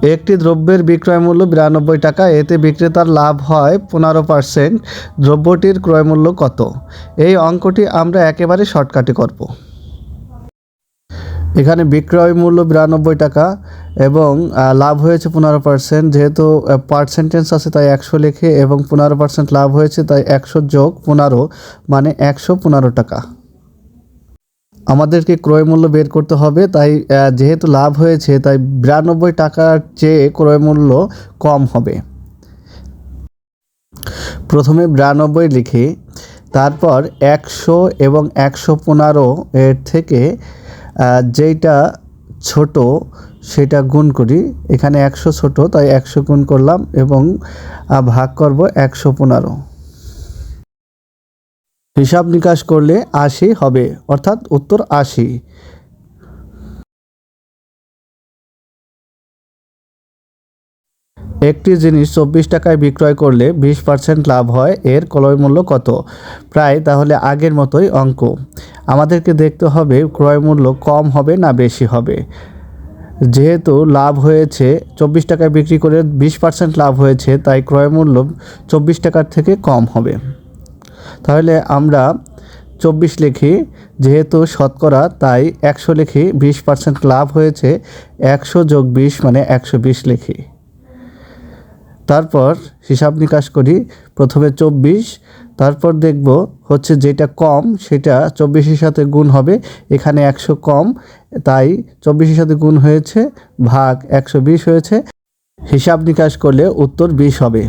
একটি দ্রব্যের বিক্রয় মূল্য 92 টাকা, এতে বিক্রেতার লাভ হয় 15%। দ্রব্যটির ক্রয় মূল্য কত? এই অঙ্কটি আমরা একেবারে শর্টকাটে করব। এখানে বিক্রয় মূল্য 92 টাকা এবং লাভ হয়েছে 15%। যেহেতু পার্সেন্টেজ আছে তাই 100 লিখে এবং 15% লাভ হয়েছে তাই 100 যোগ 15 মানে 115 টাকা। আমাদেরকে ক্রয় মূল্য বের করতে হবে, তাই যেহেতু লাভ হয়েছে তাই 92 টাকার চেয়ে ক্রয় মূল্য কম হবে। প্রথমে 92 লিখি, তারপর 100 এবং 115 এর থেকে যেইটা ছোট সেটা গুণ করি। এখানে 100 ছোট তাই 100 গুণ করলাম এবং ভাগ করব 115। হিসাব নিকাশ করলে 80 হবে, অর্থাৎ উত্তর 80। একটি জিনিস 24 টাকায় বিক্রয় করলে 20% লাভ হয়, এর ক্রয় মূল্য কত? প্রায় তাহলে আগের মতোই অঙ্ক। আমাদেরকে দেখতে হবে ক্রয় মূল্য কম হবে না বেশি হবে। যেহেতু লাভ হয়েছে 24 টাকায় বিক্রি করে 20% লাভ হয়েছে তাই ক্রয় মূল্য 24 টাকার থেকে কম হবে। তাহলে আমরা 24 লিখি, যেহেতু শতকরা তাই 100 লিখি। 20% লাভ হয়েছে, 100 যোগ 20 মানে 120 লিখি। তারপর হিসাব নিকাশ করি। প্রথমে 24, তারপর দেখব হচ্ছে যেটা কম সেটা 24-এর সাথে গুণ হবে। এখানে 100 কম তাই 24-এর সাথে গুণ হয়েছে, ভাগ 120 হয়েছে। হিসাব নিকাশ করলে উত্তর 20 হবে।